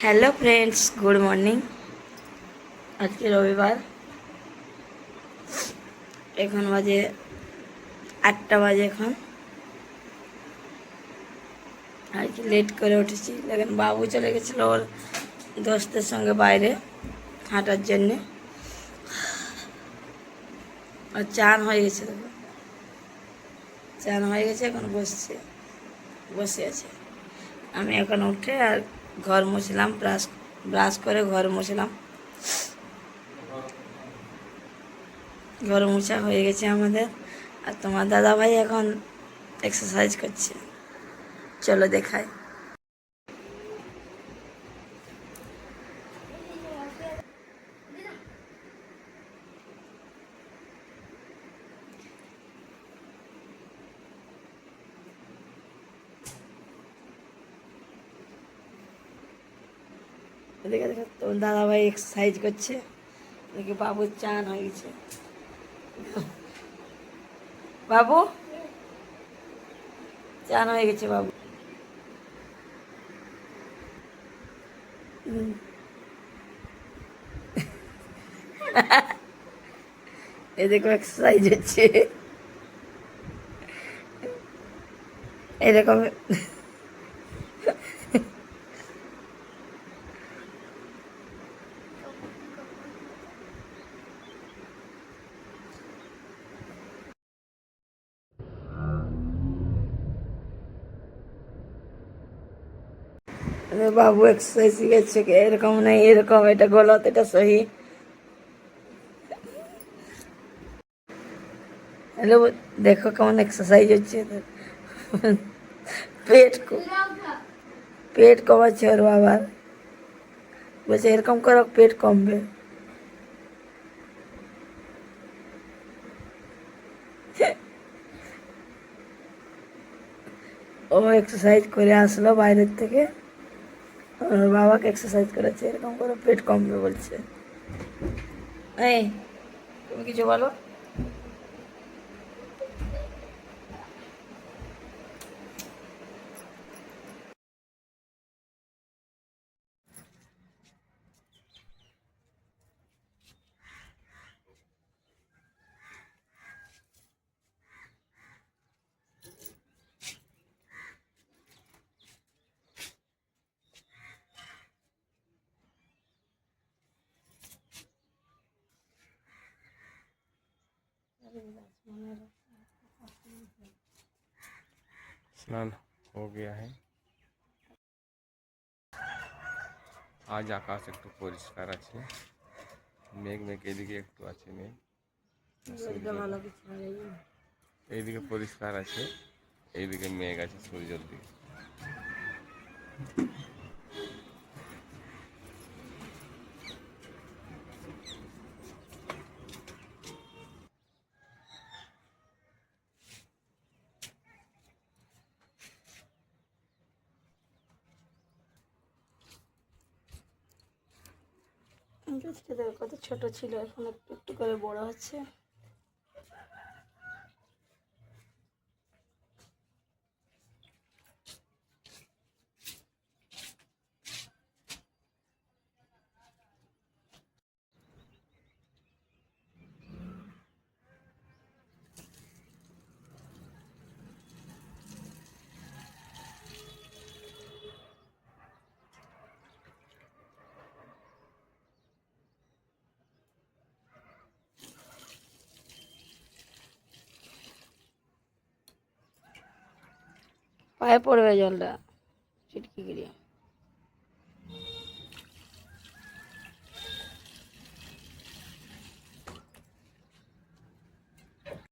Hello friends, good morning. আজকে রবিবার, এখন বাজে 8টা বাজে। এখন আর কি লেট করে উঠেছি, দেখেন বাবু চলে গেছিলো ওর দোস্তের সঙ্গে বাইরে হাঁটার জন্যে। আর চান হয়ে গেছে, দেখো চান হয়ে গেছে, এখন বসে আছে। আমি এখন উঠে আর ঘর মুছলাম, ব্রাশ করে ঘর মুছলাম। ঘর মোছা হয়ে গেছে আমাদের। আর তোমার দাদা ভাই এখন এক্সারসাইজ করছে, চলো দেখায়। দেখে দেখো তোমার দাদা ভাই এক্সারসাইজ করছে, দেখি বাবুর চান হয়ে গেছে। বাবু চান হয়ে গেছে বাবু। এ দেখো এক্সারসাইজ হচ্ছে এরকম। বাবু এক্সারসাইজ শিখেছে, এরকম নেই এরকম, এটা গলত, এটা সহি। হ্যালো, দেখো কেমন এক্সারসাইজ হচ্ছে। পেট পেট কমাচ্ছে ওর বাবার, বলছে এরকম করো পেট কমবে। ও এক্সারসাইজ করে আসলো বাইরের থেকে, ওর বাবাকে এক্সারসাইজ করেছে, এরকম করে পেট কমবে বলছে। এই তুমি কিছু বলো। स्नान हो गया है। আজ আকাশ একটু পরিষ্কার আছে, মেঘ এদিকে একটু আছে মেঘ, এইদিকে পরিষ্কার আছে, এইদিকে মেঘ আছে সূর্যের দিকে। গাছটা দেখো কত ছোট ছিল, এখন একটু একটু করে বড় হচ্ছে। পায়ে পড়বে জলটা, ছিটকি গিয়ে।